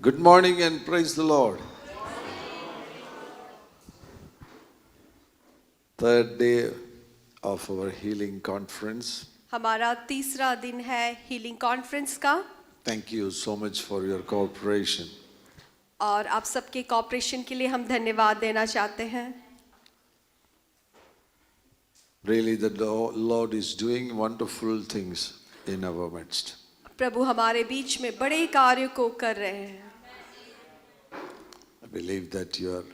Good morning and praise the Lord. Third day of our healing conference. हमारा तीसरा दिन है हीलिंग कॉन्फ्रेंस का Thank you so much for your cooperation. और आप सबके कोऑपरेशन के लिए हम धन्यवाद देना चाहते हैं. Really, the Lord is doing wonderful things in our midst. प्रभु हमारे बीच में बड़े कार्य को कर रहे हैं. I believe that you are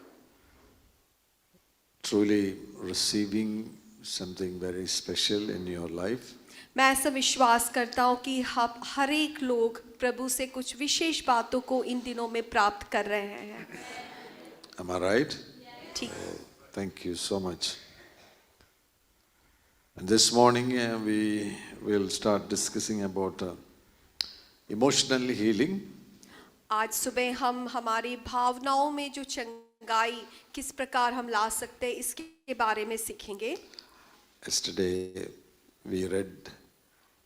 truly receiving something very special in your life. मैं ऐसा विश्वास करता हूँ कि हम हर एक लोग प्रभु से कुछ विशेष बातों को इन दिनों में प्राप्त कर रहे हैं. Am I right? ठीक. Thank you so much. And this morning we will start discussing about emotional healing. आज सुबह हम हमारी भावनाओं में जो चंगाई किस प्रकार हम ला सकते हैं इसके बारे में सीखेंगे. Yesterday we read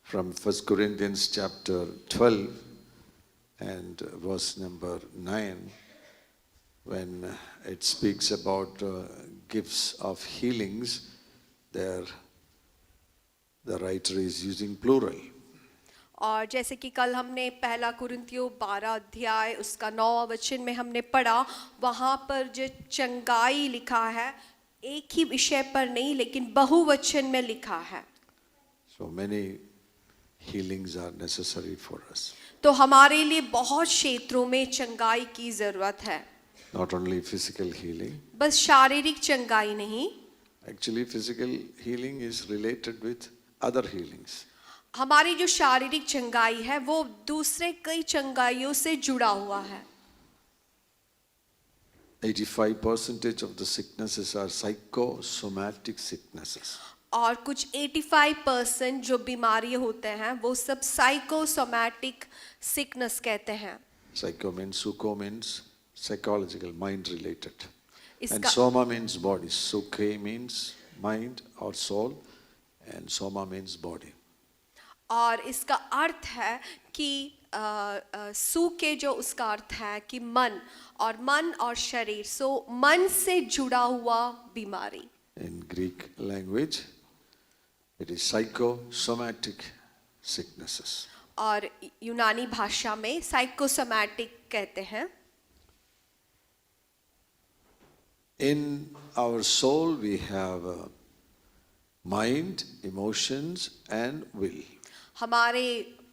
from 1 Corinthians chapter 12 and verse number 9 when it speaks about gifts of healings. There the writer is using plural. और जैसे कि कल हमने पहला कुरिन्थियों 12 अध्याय उसका 9वां वचन में हमने पढ़ा, वहाँ पर जो चंगाई लिखा है एक ही विषय पर नहीं लेकिन बहुवचन में लिखा है. So many healings are necessary for us. तो हमारे लिए बहुत क्षेत्रों में चंगाई की जरूरत है. Not only physical healing. बस शारीरिक चंगाई नहीं. Actually, physical healing is related with other healings. हमारी जो शारीरिक चंगाई है वो दूसरे कई चंगाइयों से जुड़ा हुआ है. 85% of the sicknesses are psychosomatic sicknesses. और कुछ 85% जो बीमारी होते हैं वो सब साइकोसोमैटिक सिकनेस कहते हैं. Psycho means, suko means psychological, mind related. And इसका soma means body. Sukhe means mind or soul and soma means body. और इसका अर्थ है कि सु के जो उसका अर्थ है कि मन और शरीर, सो मन से जुड़ा हुआ बीमारी. In Greek language, it is psychosomatic sicknesses. और यूनानी भाषा में साइकोसोमैटिक कहते हैं. In our soul we have mind, emotions and will. हमारे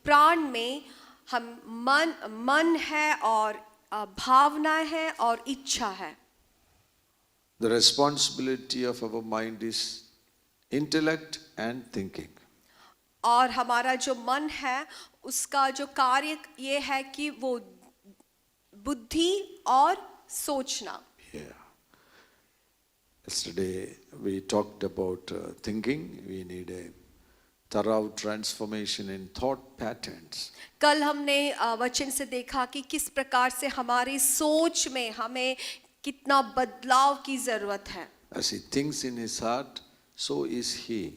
प्राण में हम मन है और भावना है और इच्छा है. The responsibility of our mind is intellect and thinking. और हमारा जो मन है उसका जो कार्य ये है कि वो बुद्धि और सोचना. Yeah. Yesterday we talked about thinking. We need a thorough transformation in thought patterns. कल हमने वचन से देखा कि किस प्रकार से हमारी सोच में हमें कितना बदलाव की जरूरत है. As he thinks in his heart, so is he.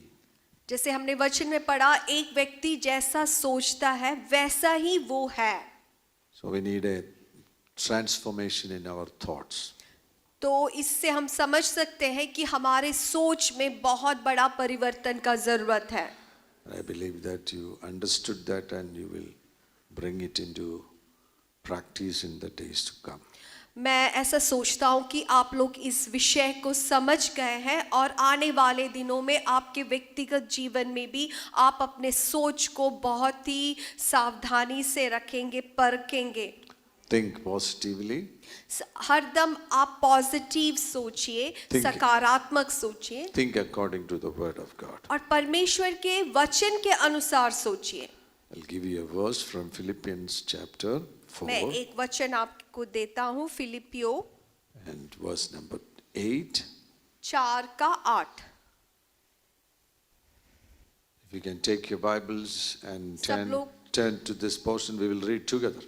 जैसे हमने वचन में पढ़ा, एक व्यक्ति जैसा सोचता है वैसा ही वो है. So we need a transformation in our thoughts. तो इससे हम समझ सकते हैं कि हमारे सोच में बहुत बड़ा परिवर्तन का जरूरत है. I believe that you understood that and you will bring it into practice in the days to come. मैं ऐसा सोचता हूँ कि आप लोग इस विषय को समझ गए हैं और आने वाले दिनों में आपके व्यक्तिगत जीवन में भी आप अपने सोच को बहुत ही सावधानी से रखेंगे, परखेंगे. Think positively. हरदम आप पॉजिटिव सोचिए, सकारात्मक सोचिए. Think according to the word of God. और परमेश्वर के वचन के अनुसार सोचिए. I'll give you a verse from Philippians chapter 4 मैं एक वचन आपको देता हूँ फिलिपियो and verse number 8. 4 का 8. If you can take your Bibles and सब turn to this portion, we will read together.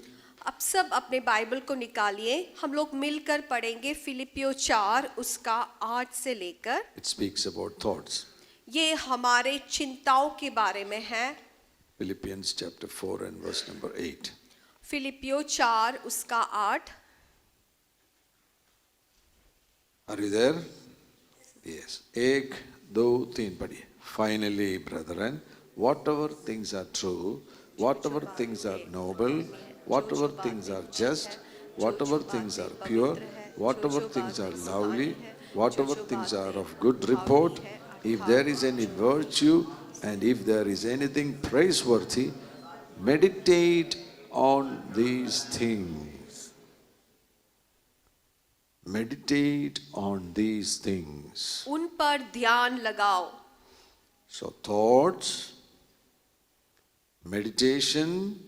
अब सब अपने बाइबल को निकालिए, हम लोग मिलकर पढ़ेंगे फिलिपियो 4 उसका 8 से लेकर. It speaks about thoughts. ये हमारे चिंताओं के बारे में है. Philippians chapter 4 and verse number 8. फिलिपियो 4 उसका 8। Are you there? Yes. एक, दो, तीन पढ़िए. Finally, brethren, whatever things are true, whatever things are noble, whatever things are just, whatever things are pure, whatever things are lovely, whatever things are of good report, if there is any virtue and if there is anything praiseworthy, meditate on these things. Meditate on these things. उन पर ध्यान लगाओ. So thoughts, meditation,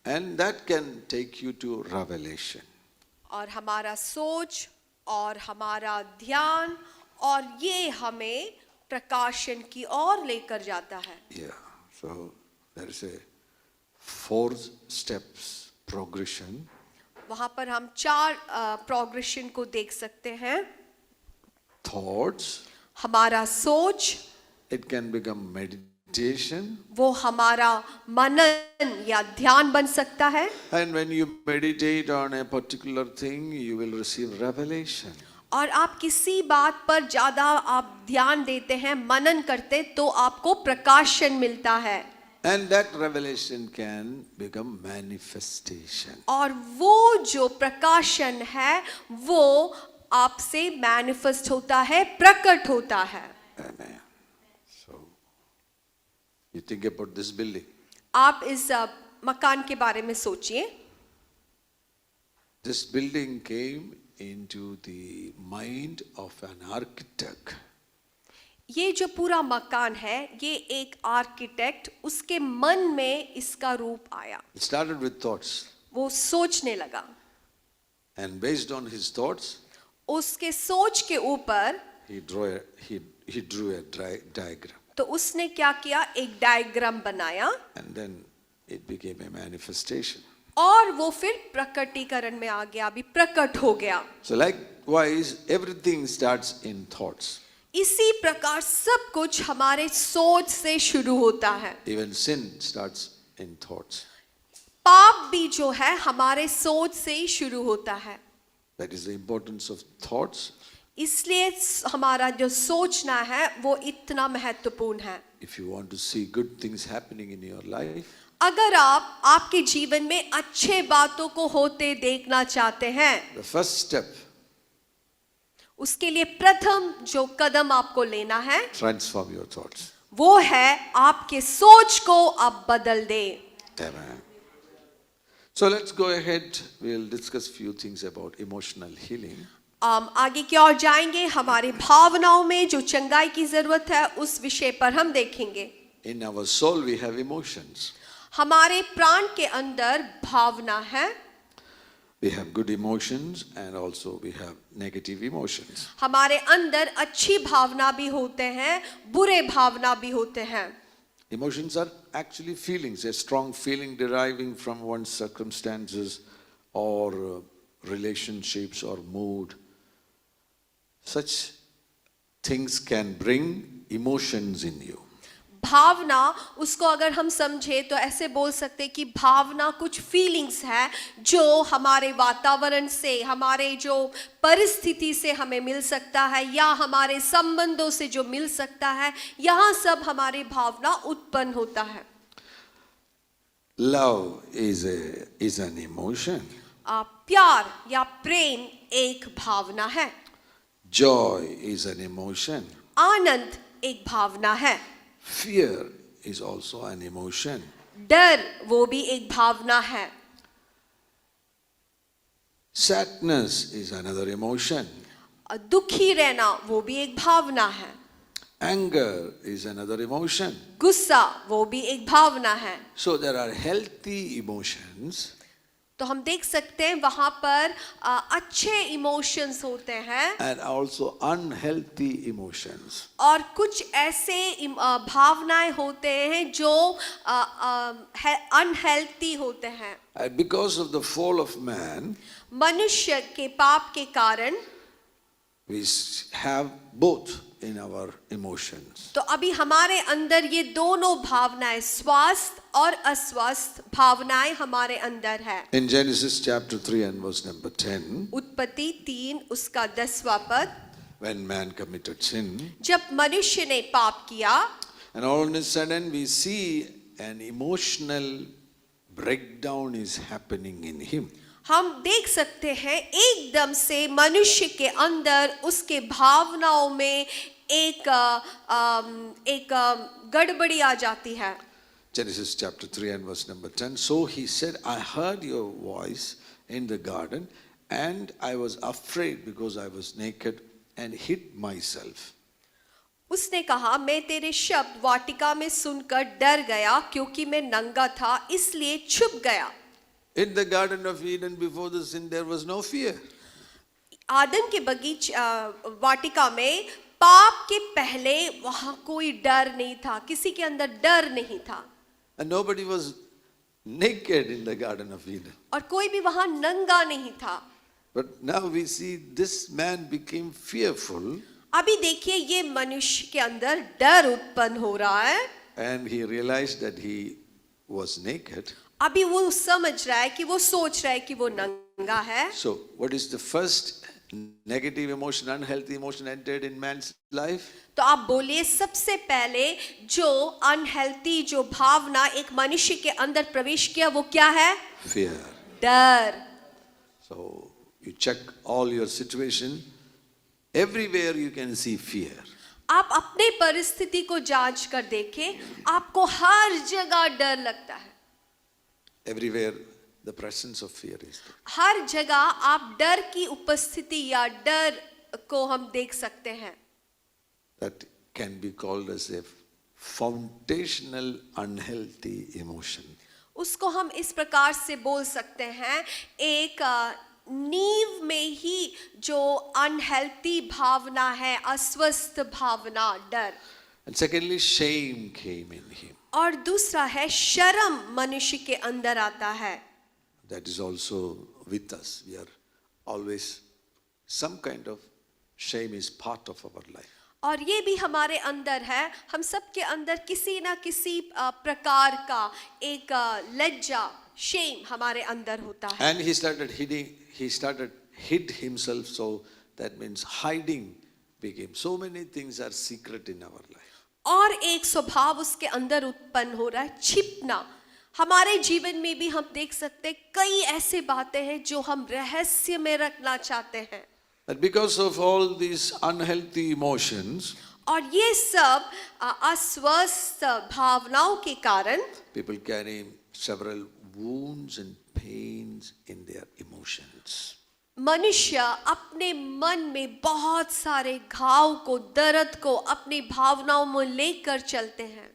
and that can take you to revelation. और हमारा सोच और हमारा ध्यान और ये हमें प्रकाशन की ओर लेकर जाता है. Yeah. So there is a 4 steps progression. वहां पर हम 4 प्रोग्रेशन को देख सकते हैं. Thoughts, हमारा सोच, it can become meditation. वो हमारा मनन या ध्यान बन सकता है. And when you meditate on a particular thing, you will receive revelation. और आप किसी बात पर ज्यादा आप ध्यान देते हैं, मनन करते, तो आपको प्रकाशन मिलता है. And that revelation can become manifestation. और वो जो प्रकाशन है वो आपसे मैनिफेस्ट होता है, प्रकट होता है. Amen. So, you think about this building. आप इस मकान के बारे में सोचिए. This building came into the mind of an architect. ये जो पूरा मकान है, ये एक आर्किटेक्ट, उसके मन में इसका रूप आया. It started with thoughts. वो सोचने लगा. And based on his thoughts, उसके सोच के ऊपर he drew a diagram. तो उसने क्या किया, एक डायग्राम बनाया. And then it became a manifestation. और वो फिर प्रकटीकरण में आ गया, अभी प्रकट हो गया. So likewise, everything starts in thoughts. इसी प्रकार सब कुछ हमारे सोच से शुरू होता है. Even sin starts in thoughts. पाप भी जो है हमारे सोच से ही शुरू होता है. That is the importance of thoughts. इसलिए हमारा जो सोचना है वो इतना महत्वपूर्ण है. If you want to see good things happening in your life, अगर आप आपके जीवन में अच्छे बातों को होते देखना चाहते हैं, the first step, उसके लिए प्रथम जो कदम आपको लेना है, transform your thoughts. वो है आपके सोच को आप बदल दे. Amen. So let's go ahead. We'll discuss few things about emotional healing. आगे की ओर जाएंगे. हमारे भावनाओं में जो चंगाई की जरूरत है उस विषय पर हम देखेंगे. In our soul we have emotions. हमारे प्राण के अंदर भावना है. We have good emotions and also we have negative emotions. हमारे अंदर अच्छी भावना भी होते हैं, बुरे भावना भी होते हैं. Emotions are actually feelings, a strong feeling deriving from one's circumstances or relationships or mood. Such things can bring emotions in you. भावना, उसको अगर हम समझे तो ऐसे बोल सकते कि भावना कुछ फीलिंग्स है जो हमारे वातावरण से, हमारे जो परिस्थिति से हमें मिल सकता है या हमारे संबंधों से जो मिल सकता है, यहाँ सब हमारे भावना उत्पन्न होता है. Love is an emotion. प्यार या प्रेम एक भावना है. Joy is an emotion. आनंद एक भावना है. Fear is also an emotion. डर वो भी एक भावना है. Sadness is another emotion. दुखी रहना वो भी एक भावना है. Anger is another emotion. गुस्सा वो भी एक भावना है. So there are healthy emotions. तो हम देख सकते हैं वहां पर अच्छे इमोशंस होते हैं And also unhealthy emotions. और कुछ ऐसे भावनाएं होते हैं जो अनहेल्थी होते हैं. And because of the fall of man, मनुष्य के पाप के कारण we have both in our emotions. तो अभी हमारे अंदर ये दोनों भावनाएं, स्वस्थ और अस्वस्थ भावनाएं हमारे अंदर है। In Genesis chapter 3 and verse number 10, उत्पत्ति 3 उसका 10वां पद, when man committed sin, जब मनुष्य ने पाप किया, and all of a sudden we see an emotional breakdown is happening in him. हम देख सकते हैं एकदम से मनुष्य के अंदर उसके भावनाओं में एक गड़बड़ी आ जाती है। Genesis chapter 3 and verse number 10. So he said, I heard your voice in the garden, and I was afraid because I was naked and hid myself. उसने कहा, मैं तेरे शब्द वाटिका में सुनकर डर गया क्योंकि मैं नंगा था, इसलिए छुप गया। In the Garden of Eden, before the sin, there was no fear. आदम के वाटिका में पाप के पहले वहां कोई डर नहीं था, किसी के अंदर डर नहीं था। And nobody was naked in the Garden of Eden. और कोई भी वहां नंगा नहीं था। But now we see this man became fearful, अभी देखिए ये मनुष्य के अंदर डर उत्पन्न हो रहा है। and he realized that he was naked. अभी वो समझ रहा है कि वो सोच रहा है कि वो नंगा है। So, what is the first negative emotion, unhealthy emotion entered in man's life? तो आप बोलिए सबसे पहले जो अनहेल्थी जो भावना एक मनुष्य के अंदर प्रवेश किया वो क्या है? Fear. डर। So, you check all your situation, everywhere you can see fear. आप अपने परिस्थिति को जांच कर देखें, आपको हर जगह डर लगता है। Everywhere the presence of fear is there. हर जगह आप डर की उपस्थिति या डर को हम देख सकते हैं। That can be called as a foundational unhealthy emotion. उसको हम इस प्रकार से बोल सकते हैं, एक नींव में ही जो अनहेल्थी भावना है, अस्वस्थ भावना, डर। And secondly, shame came in him. और दूसरा है शर्म मनुष्य के अंदर आता है। That is also with us. We are always, some kind of shame is part of our life. और ये भी हमारे अंदर है, हम सब के अंदर किसी ना किसी प्रकार का एक लज्जा, शेम हमारे अंदर होता है। And he started hid himself, so that means hiding became. So many things are secret in our life. और एक स्वभाव उसके अंदर उत्पन्न हो रहा है, छिपना। हमारे जीवन में भी हम देख सकते हैं कई ऐसे बातें हैं जो हम रहस्य में रखना चाहते हैं। And because of all these unhealthy emotions, और ये सब अस्वस्थ भावनाओं के कारण people carry several wounds and pains in their emotions. मनुष्य अपने मन में बहुत सारे घाव को, दर्द को अपनी भावनाओं में लेकर चलते हैं।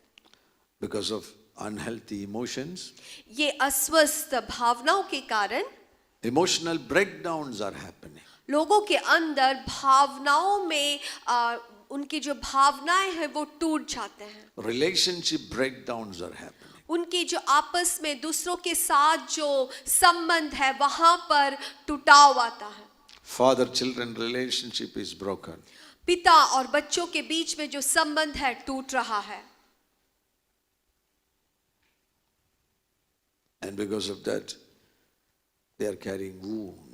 Because of unhealthy emotions, ये अस्वस्थ भावनाओं के कारण emotional breakdowns are happening. लोगों के अंदर भावनाओं में उनकी जो भावनाएं हैं वो टूट जाते हैं। Relationship breakdowns are happening. उनकी जो आपस में दूसरों के साथ जो संबंध है वहां पर टूटाव आता है। Father-children relationship is broken. पिता और बच्चों के बीच में जो संबंध है टूट रहा है। And because of that, they are carrying wounds.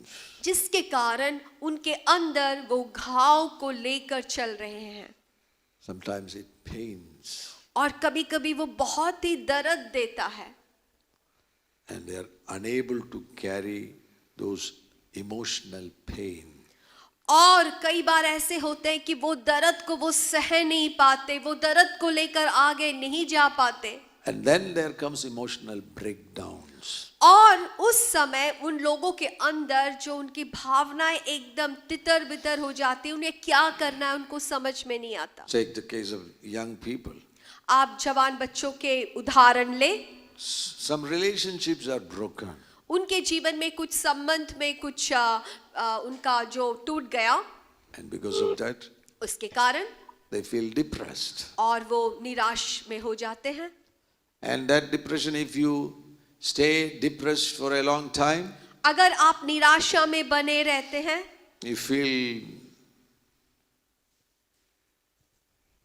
जिसके कारण उनके अंदर वो घाव को लेकर चल रहे हैं। Sometimes it pains. और कभी-कभी वो बहुत ही दर्द देता है। And they are unable to carry those emotional pain. और कई बार ऐसे होते हैं कि वो दर्द को वो सह नहीं पाते, वो दर्द को लेकर आगे नहीं जा पाते। And then there comes emotional breakdowns. और उस समय उन लोगों के अंदर जो उनकी भावनाएं एकदम तितर बितर हो जाती, उन्हें क्या करना है उनको समझ में नहीं आता। Take the case of young people. आप जवान बच्चों के उदाहरण ले। Some relationships are broken. उनके जीवन में कुछ संबंध में कुछ उनका जो टूट गया, And because of that, उसके कारण they feel depressed. और वो निराश में हो जाते हैं। And that depression, if you stay depressed for a long time, अगर आप निराशा में बने रहते हैं, you feel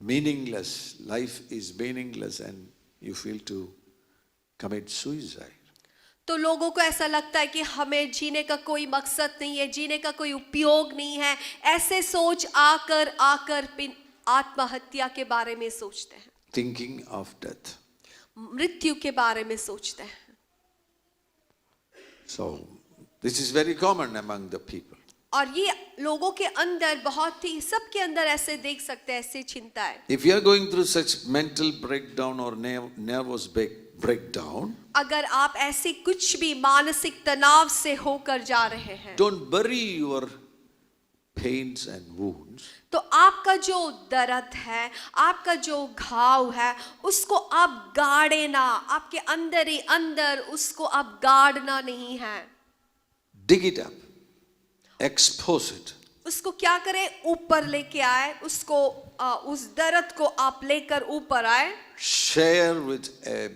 meaningless, life is meaningless, and you feel to commit suicide. तो लोगों को ऐसा लगता है कि हमें जीने का कोई मकसद नहीं है, जीने का कोई उपयोग नहीं है, ऐसे सोच आकर आत्महत्या के बारे में सोचते हैं, Thinking of death. मृत्यु के बारे में सोचते हैं. So, this is very common among the people. और ये लोगों के अंदर बहुत ही, सबके अंदर ऐसे देख सकते हैं, ऐसी चिंता है. If you are going through such mental breakdown or nervous breakdown, अगर आप ऐसे कुछ भी मानसिक तनाव से होकर जा रहे हैं, don't bury your pains and wounds. तो आपका जो दर्द है, आपका जो घाव है, उसको आप गाड़े ना, आपके अंदर ही अंदर उसको आप गाड़ना नहीं है. Dig it up, expose it. उसको क्या करें, ऊपर लेके आए, उसको उस दर्द को आप लेकर ऊपर आए. Share with a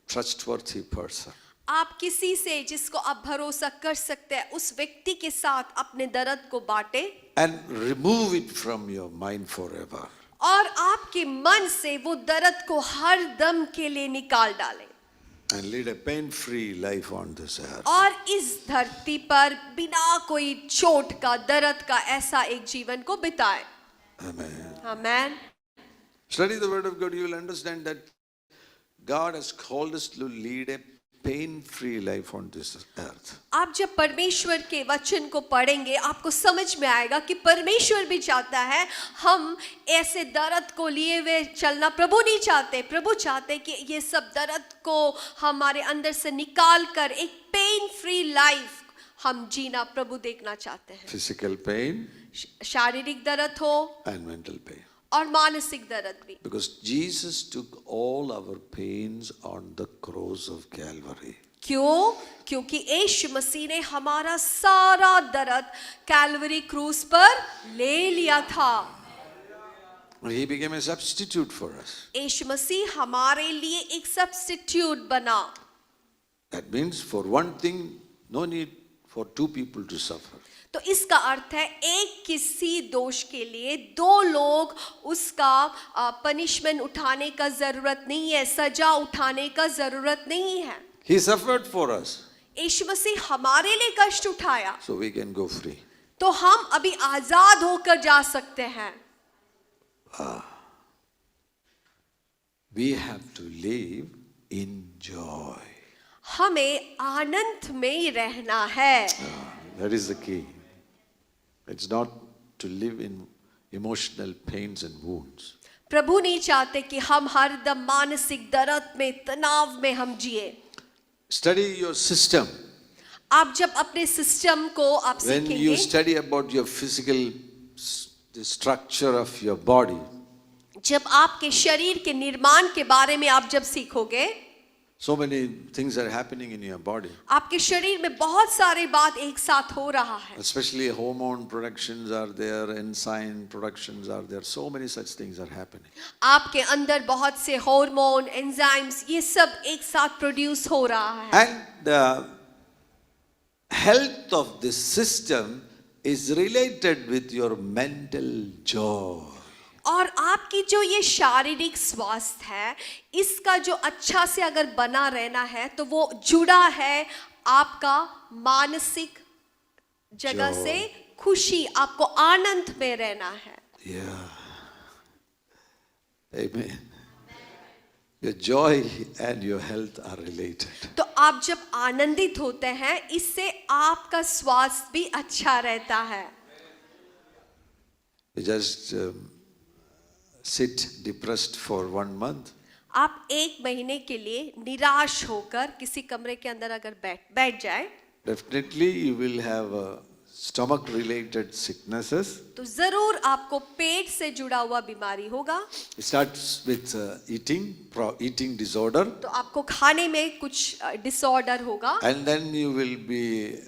trustworthy person. आप किसी से जिसको आप भरोसा कर सकते हैं, उस व्यक्ति के साथ अपने दर्द को बांटे. And remove it from your mind forever. और आपके मन से वो दर्द को हर दम के लिए निकाल डालें. And lead a pain-free life on this earth. और इस धरती पर बिना कोई चोट का, दर्द का ऐसा एक जीवन को बिताएं. Amen. Amen. Study the word of God, you will understand that God has called us to lead a pain-free life on this earth. आप जब परमेश्वर के वचन को पढ़ेंगे, आपको समझ में आएगा कि परमेश्वर भी चाहता है हम ऐसे दर्द को लिए हुए चलना. प्रभु नहीं चाहते, प्रभु चाहते कि ये सब दर्द को हमारे अंदर से निकाल कर एक पेन फ्री लाइफ हम जीना प्रभु देखना चाहते हैं. Physical pain शारीरिक दर्द हो and mental pain. और मानसिक दर्द भी. Because Jesus took all our pains on the cross of Calvary. क्यों? क्योंकि यीशु मसीह ने हमारा सारा दर्द कैलवरी क्रूस पर ले लिया था. He became a substitute for us. यीशु मसीह हमारे लिए एक सब्स्टिट्यूट बना. That means for one thing, no need for two people to suffer. तो इसका अर्थ है एक किसी दोष के लिए दो लोग उसका पनिशमेंट उठाने का जरूरत नहीं है, सजा उठाने का जरूरत नहीं है. He suffered for us, यीशु मसीह हमारे लिए कष्ट उठाया, so we can go free. तो हम अभी आजाद होकर जा सकते हैं. We have to live in joy. हमें आनंद में ही रहना है. That is the key. It's not to live in emotional pains and wounds. प्रभु नहीं चाहते कि हम हरदम मानसिक दर्द में, तनाव में हम जिए. Study your system. आप जब अपने सिस्टम को आप When you सीखेंगे, study about your physical the structure of your body, जब आपके शरीर के निर्माण के बारे में आप जब सीखोगे, so many things are happening in your body. आपके शरीर में बहुत सारे बात एक साथ हो रहा है. Especially hormone productions are there, enzyme productions are there. So many such things are happening. आपके अंदर बहुत से हार्मोन, एंजाइम्स, ये सब एक साथ प्रोड्यूस हो रहा है. And the health of this system is related with your mental joy. और आपकी जो ये शारीरिक स्वास्थ्य है, इसका जो अच्छा से अगर बना रहना है तो वो जुड़ा है आपका मानसिक जगह Joy. से. खुशी, आपको आनंद में रहना है. Yeah. Amen. Your joy and your health are related. तो आप जब आनंदित होते हैं, इससे आपका स्वास्थ्य भी अच्छा रहता है. You just sit depressed for 1 month. आप एक महीने के लिए निराश होकर किसी कमरे के अंदर अगर बैठ जाए, Definitely you will have stomach related sicknesses. तो जरूर आपको पेट से जुड़ा हुआ बीमारी होगा. It starts with eating disorder, तो आपको खाने में कुछ डिसऑर्डर होगा. and then you will be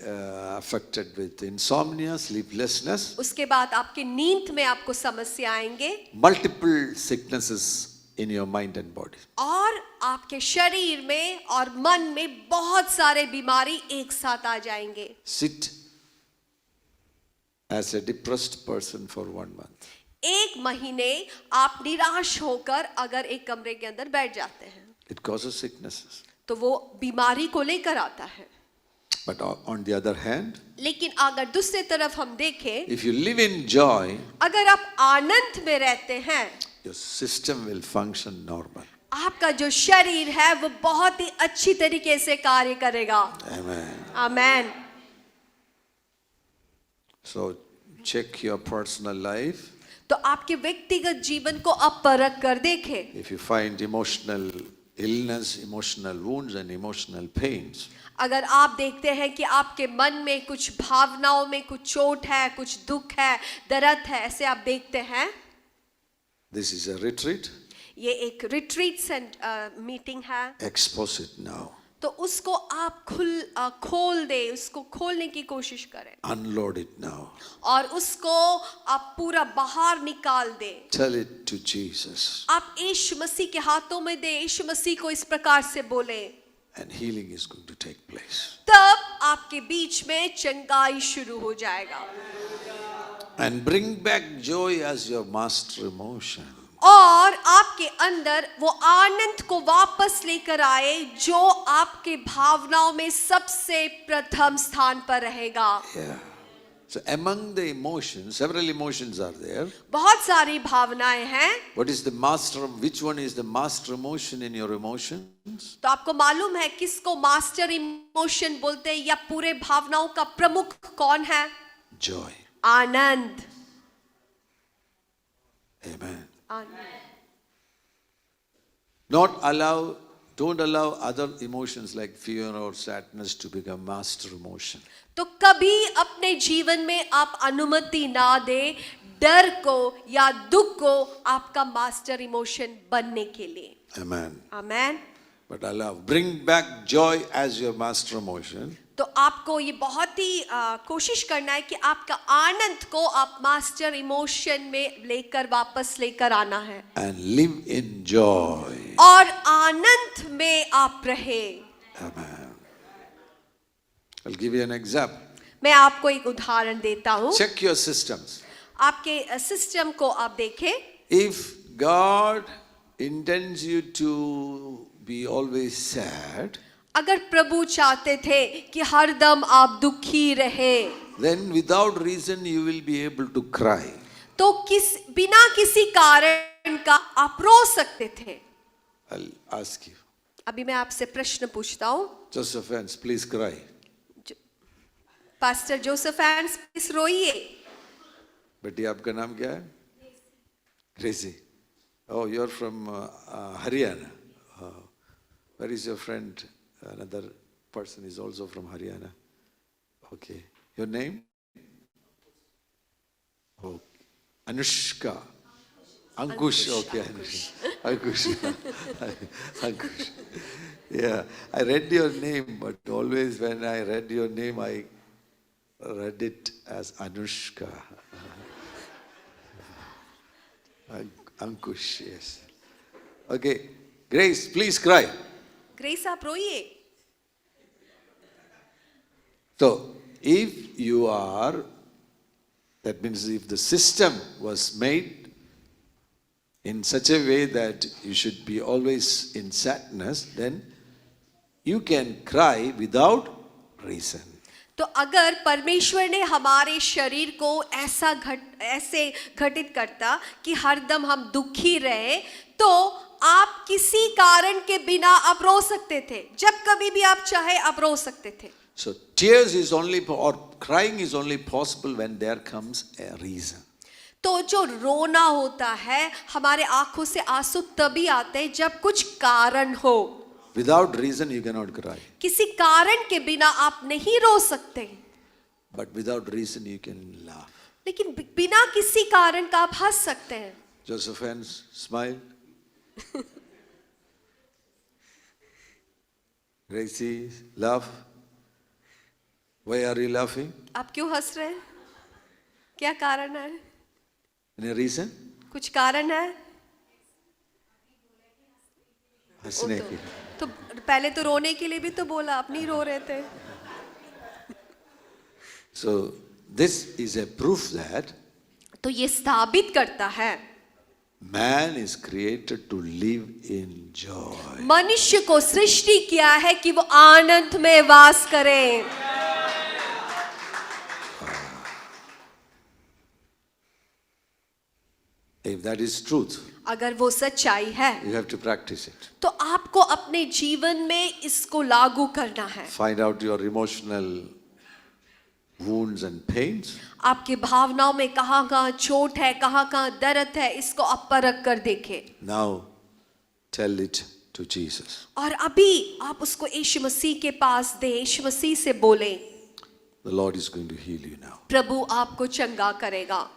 affected with insomnia, sleeplessness, उसके बाद आपके नींद में आपको समस्या आएंगे, multiple sicknesses in your mind and body. और आपके शरीर में और मन में बहुत सारे बीमारी एक साथ आ जाएंगे. Sit as a depressed person for 1 month. 1 महीने आप निराश होकर अगर एक कमरे के अंदर बैठ जाते हैं It causes sicknesses. तो वो बीमारी को लेकर आता है। But on the other hand, लेकिन अगर दूसरे तरफ हम देखें, if you live in joy, अगर आप आनंद में रहते हैं, your system will function normal. आपका जो शरीर है वो बहुत ही अच्छी तरीके से कार्य करेगा। Amen. Amen. So check your personal life. तो आपके व्यक्तिगत जीवन को आप परख कर देखें। If you find emotional illness, emotional wounds and emotional pains, अगर आप देखते हैं कि आपके मन में कुछ भावनाओं में कुछ चोट है, कुछ दुख है, दर्द है, ऐसे आप देखते हैं, this is a retreat. ये एक रिट्रीट मीटिंग है, Expose it now. तो उसको आप खोल दे, उसको खोलने की कोशिश करें Unload it now. और उसको आप पूरा बाहर निकाल दे। Tell it to Jesus. आप यीशु मसीह के हाथों में दे, यीशु मसीह को इस प्रकार से बोले, And healing is going to take place. तब आपके बीच में चंगाई शुरू हो जाएगा। And bring back joy as your master emotion. और आपके अंदर वो आनंद को वापस लेकर आए जो आपके भावनाओं में सबसे प्रथम स्थान पर रहेगा। Yeah. So among the emotions, several emotions are there. बहुत सारी भावनाएं हैं। What is the master? Which one is the master emotion in your emotions? तो आपको मालूम है किसको मास्टर इमोशन बोलते हैं या पूरे भावनाओं का प्रमुख कौन है? Joy. Anand. Amen. Anand. Don't allow other emotions like fear or sadness to become master emotion. तो कभी अपने जीवन में आप अनुमति ना दे डर को या दुख को आपका मास्टर इमोशन बनने के लिए। Amen. Amen. But bring back joy as your master emotion. तो आपको ये बहुत ही कोशिश करना है कि आपका आनंद को आप मास्टर इमोशन में लेकर वापस लेकर आना है And live in joy. और आनंद में आप रहे। Amen. I'll give you an example. मैं आपको एक उदाहरण देता हूँ। Check your systems. आपके सिस्टम को आप देखें। If God intends you to be always sad, अगर प्रभु चाहते थे कि हरदम आप दुखी रहे, then without reason you will be able to cry. तो बिना किसी कारण का आप रो सकते थे। I'll ask you. अभी मैं आपसे प्रश्न पूछता हूँ। Josephans, please cry. Pastor Josephans please रोइए। बेटी आपका नाम क्या है? Gracie. Oh, you're from Haryana. Where is your friend? Another person is also from Haryana. Okay. Your name? Oh, Anushka. Ankush. Okay, Ankush. Ankush. Yeah, I read your name, but always when I read your name, I read it as Anushka. Ankush, yes. Okay, Grace, please cry. Grace आप रोइए। So, if you are, that means if the system was made in such a way that you should be always in sadness, then you can cry without reason. तो अगर परमेश्वर ने हमारे शरीर को ऐसे घटित करता कि हरदम हम दुखी रहे, तो आप किसी कारण के बिना आप रो सकते थे। जब कभी भी आप चाहे आप रो सकते थे। So tears is only, or crying is only possible when there comes a reason. तो जो रोना होता है, हमारे आंखों से आंसू तभी आते हैं जब कुछ कारण हो। Without reason you cannot cry. किसी कारण के बिना आप नहीं रो सकते। But without reason you can laugh. लेकिन बिना किसी कारण का आप हंस सकते हैं। Josephans, smile. Gracie, laugh. Why are you laughing? आप क्यों हंस रहे हैं? क्या कारण है? Any reason? कुछ कारण है? हंसने की. तो पहले तो रोने के लिए भी तो बोला, आप नहीं रो रहे थे। So this is a proof that तो ये साबित करता है man is created to live in joy. मनुष्य को सृष्टि किया है कि वो आनंद में वास करे। If that is truth, अगर वो सच्चाई है you have to practice it. तो आपको अपने जीवन में इसको लागू करना है। Find out your emotional wounds and pains. आपकी भावनाओं में कहाँ कहाँ चोट है, कहाँ कहाँ दर्द है, इसको आप परख कर देखें। Now tell it to Jesus. और अभी आप उसको यीशु मसीह के पास दे, यीशु मसीह से बोले, The Lord is going to heal you now. प्रभु आपको चंगा करेगा।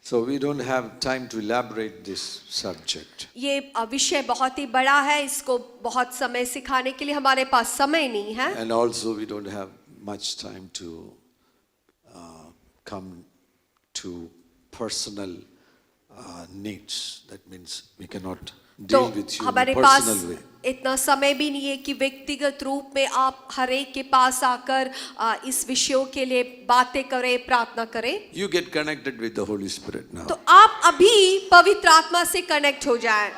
So we don't have time to elaborate this subject. ये विषय बहुत ही बड़ा है, इसको बहुत समय सिखाने के लिए हमारे पास समय नहीं है। And also we don't have much time to come to personal needs. That means we cannot तो deal with you in a हमारे पास personal way. इतना समय भी नहीं है कि व्यक्तिगत रूप में आप हर एक के पास आकर इस विषयों के लिए बातें करें, प्रार्थना करें। You get connected with the Holy Spirit now. तो आप अभी पवित्र आत्मा से कनेक्ट हो जाएं।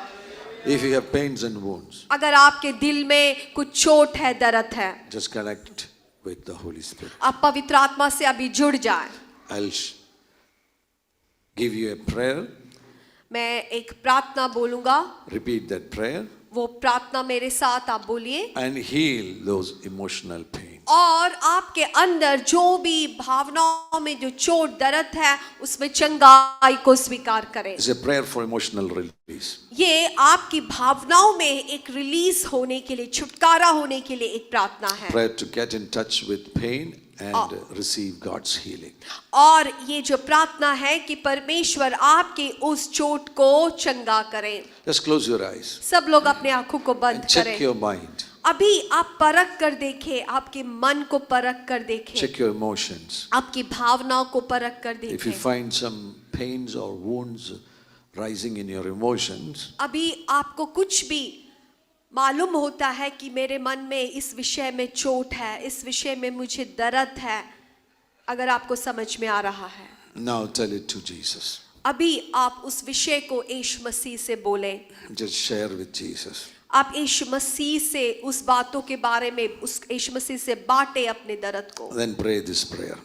If you have pains and wounds, अगर आपके दिल में कुछ चोट है, दर्द है, just connect with the Holy Spirit. आप पवित्र आत्मा से अभी जुड़ जाएं। I'll give you a prayer. मैं एक प्रार्थना बोलूंगा, Repeat that prayer वो प्रार्थना मेरे साथ आप बोलिए and heal those emotional pains. और आपके अंदर जो भी भावनाओं में जो चोट दर्द है उसमें चंगाई को स्वीकार करें। It's a prayer for emotional release. ये आपकी भावनाओं में एक रिलीज होने के लिए, छुटकारा होने के लिए एक प्रार्थना है। Prayer to get in touch with pain and receive God's healing. और ये जो प्रार्थना है कि परमेश्वर आपके उस चोट को चंगा करें। Just close your eyes सब लोग अपने आंखों को बंद and check करें। your mind. अभी आप परख कर देखें, आपके मन को परख कर देखें, Check your emotions. आपकी भावनाओं को परख कर If you देखें। find some pains or wounds rising in your emotions, अभी आपको कुछ भी मालूम होता है कि मेरे मन में इस विषय में चोट है, इस विषय में मुझे दर्द है, अगर आपको समझ में आ रहा है, now tell it to Jesus. अभी आप उस विषय को यीशु मसीह से बोलें। Just share with Jesus. आप यीशु मसीह से उस बातों के बारे में उस यीशु मसीह से बांटे अपने दर्द को। Then pray this prayer.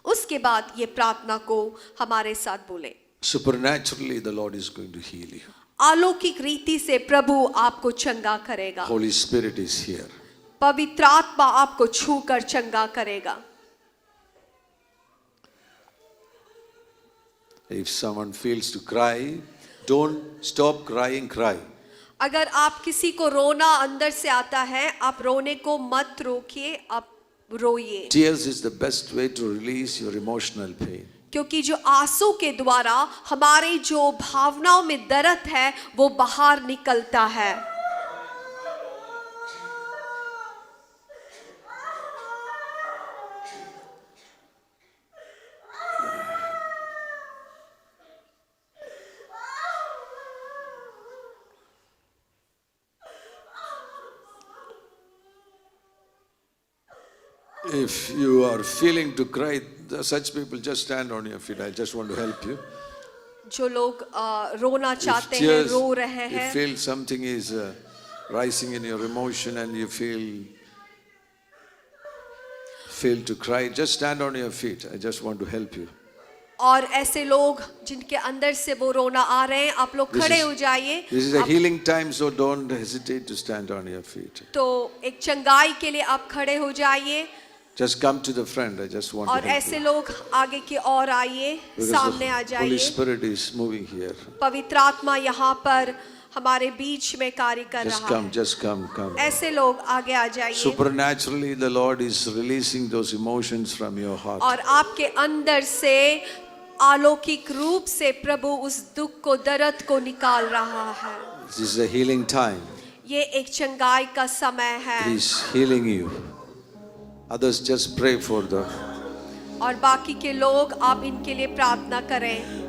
उसके बाद ये प्रार्थना को हमारे साथ बोले। Supernaturally, the Lord is going to heal you. अलौकिक रीति से प्रभु आपको चंगा करेगा। Holy Spirit is here. पवित्र आत्मा आपको छूकर चंगा करेगा। If someone feels to cry, don't stop crying, cry. अगर आप किसी को रोना अंदर से आता है, आप रोने को मत रोकिए, आप रोइए। Tears is the best way to release your emotional pain. क्योंकि जो आंसू के द्वारा हमारे जो भावनाओं में दर्द है वो बाहर निकलता है। If you are feeling to cry, such people just stand on your feet. I just want to help you. जो लोग रोना If चाहते हैं, tears, रो रहे you हैं, feel something is rising in your emotion and you feel to cry, just stand on your feet. I just want to help you. और ऐसे लोग जिनके अंदर से वो रोना आ रहे हैं, आप लोग खड़े हो जाइए। This is a healing time, so don't hesitate to stand on your feet. तो एक चंगाई के लिए आप खड़े हो जाइए Just come to the front. I just want और to help ऐसे you. लोग आगे की ओर आइए, Because सामने आ the Holy जाइए। Spirit is moving here. पवित्र आत्मा यहाँ पर हमारे बीच में कार्य कर Just रहा come, है। just come. ऐसे लोग आगे आ जाइए Supernaturally, the Lord is releasing those emotions from your heart. और आपके अंदर से अलौकिक रूप से प्रभु उस दुख को, दर्द को निकाल रहा है। This is a healing time. ये एक चंगाई का समय है He is healing you. Others just pray for the. और बाकी के लोग आप इनके लिए प्रार्थना करें।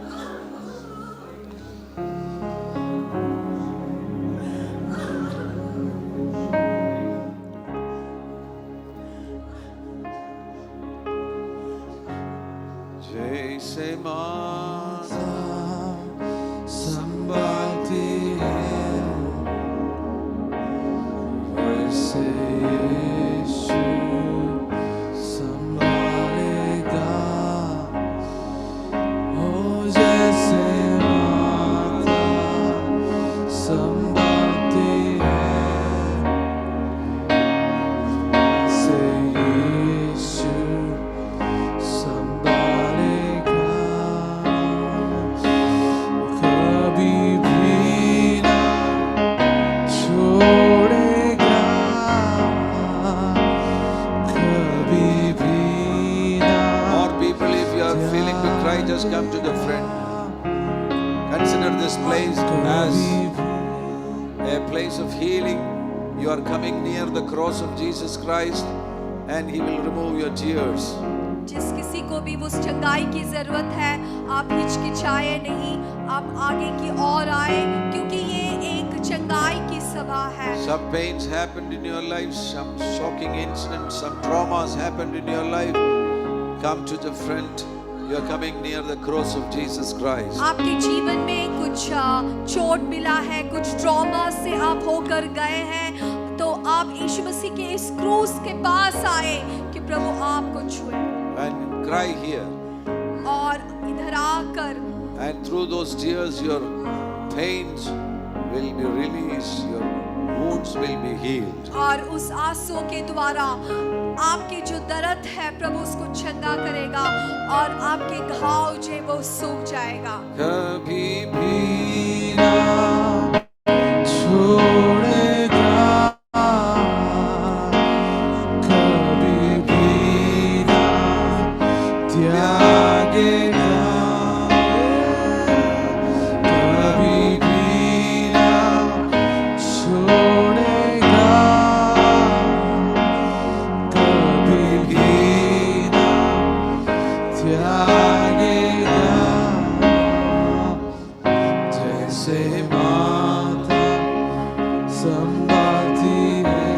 जैसे मानो Just come to the front. Consider this place as a place of healing. You are coming near the cross of Jesus Christ and He will remove your tears. जिस किसी को भी उस चंगाई की जरूरत है, आप हिचकिचाए नहीं, आप आगे की ओर आए, क्योंकि ये एक चंगाई की सभा है। Some pains happened in your life, some shocking incidents, some traumas happened in your life. Come to the front. You are coming near the cross of Jesus Christ. आपके जीवन में कुछ चोट मिला है, कुछ ट्रॉमा से आप होकर गए हैं, तो आप यीशु मसीह के इस क्रूस के पास आए कि प्रभु आपको छुए। And cry here. और इधर आकर, And through those tears, your pains will be released, your wounds will be healed. और उस आंसुओं के द्वारा आपके जो दर्द है प्रभु उसको चंगा करेगा और आपके घाव जो वो सूख जाएगा। कभी भी ना छोड़ेगा, कभी भी ना त्यागेगा, कभी भी ना छोड़ेगा, कभी भी ना त्यागेगा। जैसे माता संभालती है,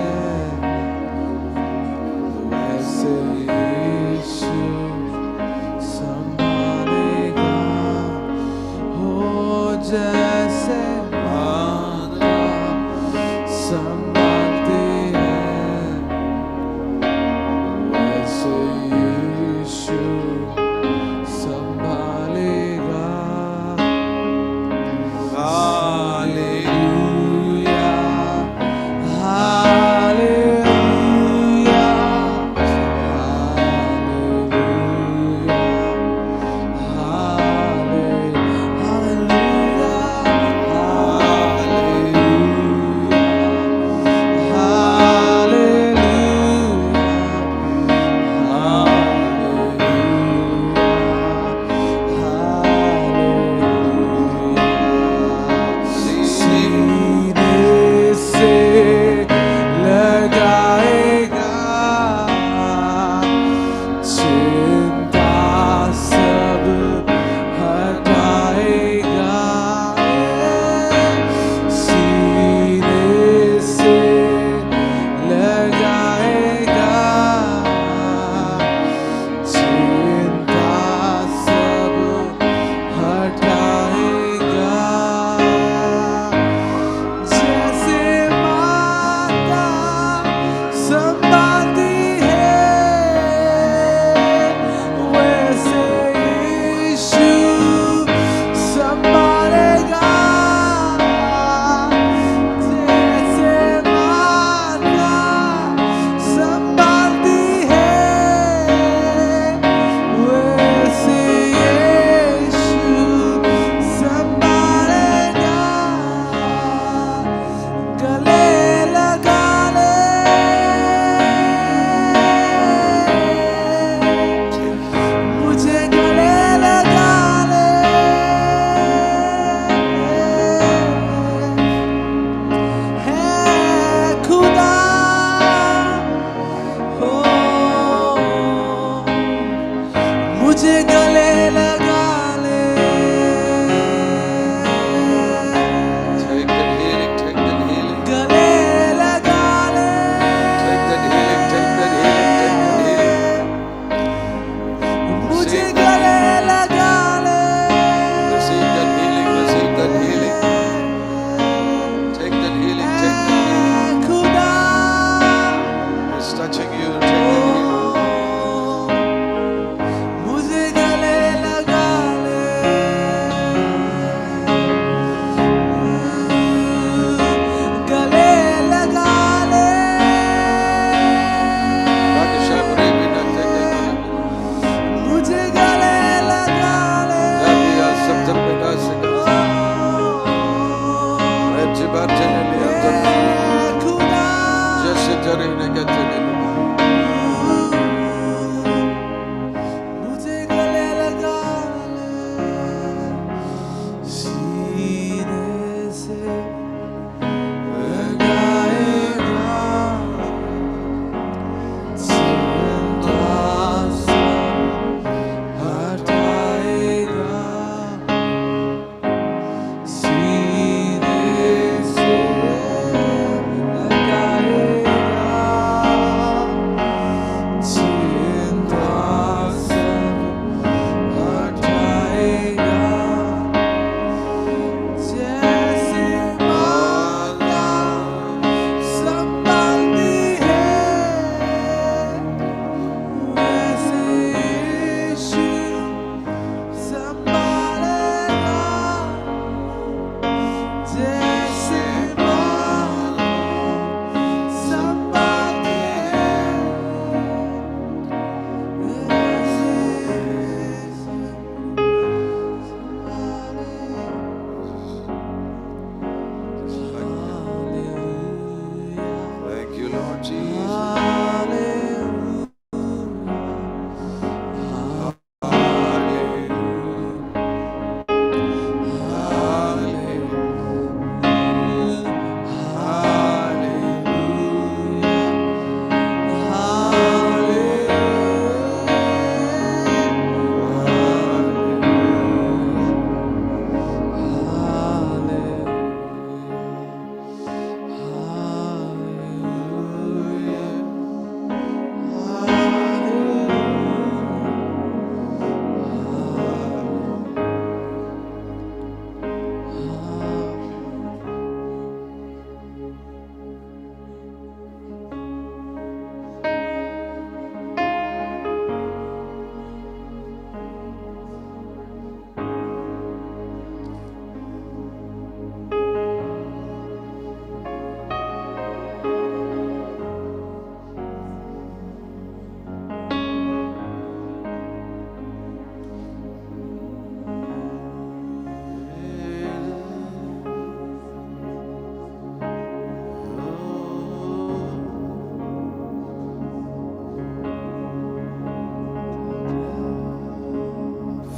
वैसे यीशु संभालेगा। हो जैसे माता संभालती है, वैसे यीशु संभालेगा। सीने से लगाएगा, चिंता सब हटाएगा। सीने से लगाएगा, चिंता सब हटाएगा। जैसे माता संभालती है, वैसे यीशु संभालेगा। जैसे माता संभालती है, वैसे यीशु संभालेगा। गले लगा ले, मुझे गले लगा ले, है खुदा हो, मुझे गले लगा ले। Take that healing, take that healing. गले लगा ले, take that healing, take that healing, take that healing. मुझे गले लगा ले, receive that healing, receive that healing. Take that healing, take that healing. खुदा is touching you, take that healing. मुझे गले लगा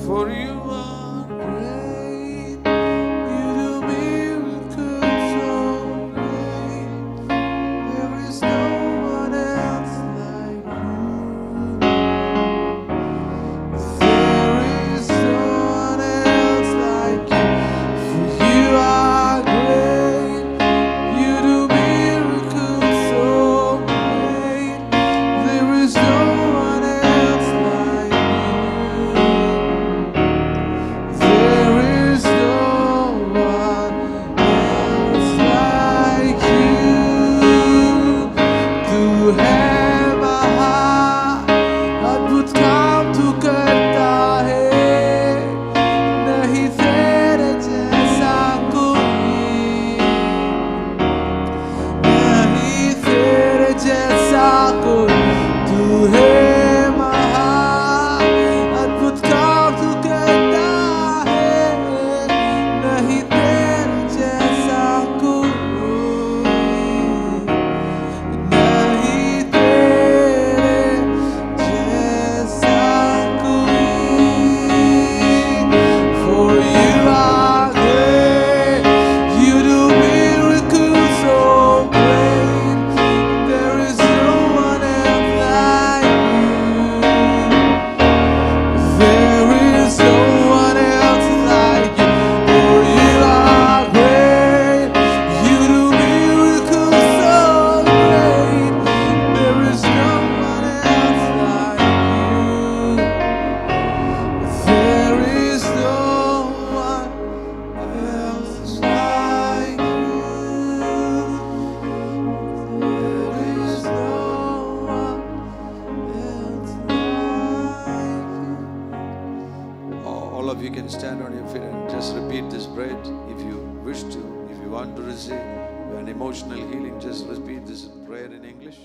For you are great, you do miracles so great. There is no one else like you. There is no one else like you. For you are great, you do miracles so great. There is no one else like you. There is no one else like you. तू है महा अद्भुत काम तू करता है, नहीं तेरे जैसा कोई, नहीं तेरे जैसा कोई। तू है महा अद्भुत काम तू करता है, नहीं तेरे जैसा कोई, नहीं तेरे जैसा कोई। For you are great, you do miracles so great. There is no one else like you. There is no one else like you. For you are great, you do miracles so great. There is no one else like you. There is no one else like you. There is no one else like you. All of you can stand on your feet and just repeat this prayer if you wish to. If you want to receive an emotional healing, just repeat this prayer in English.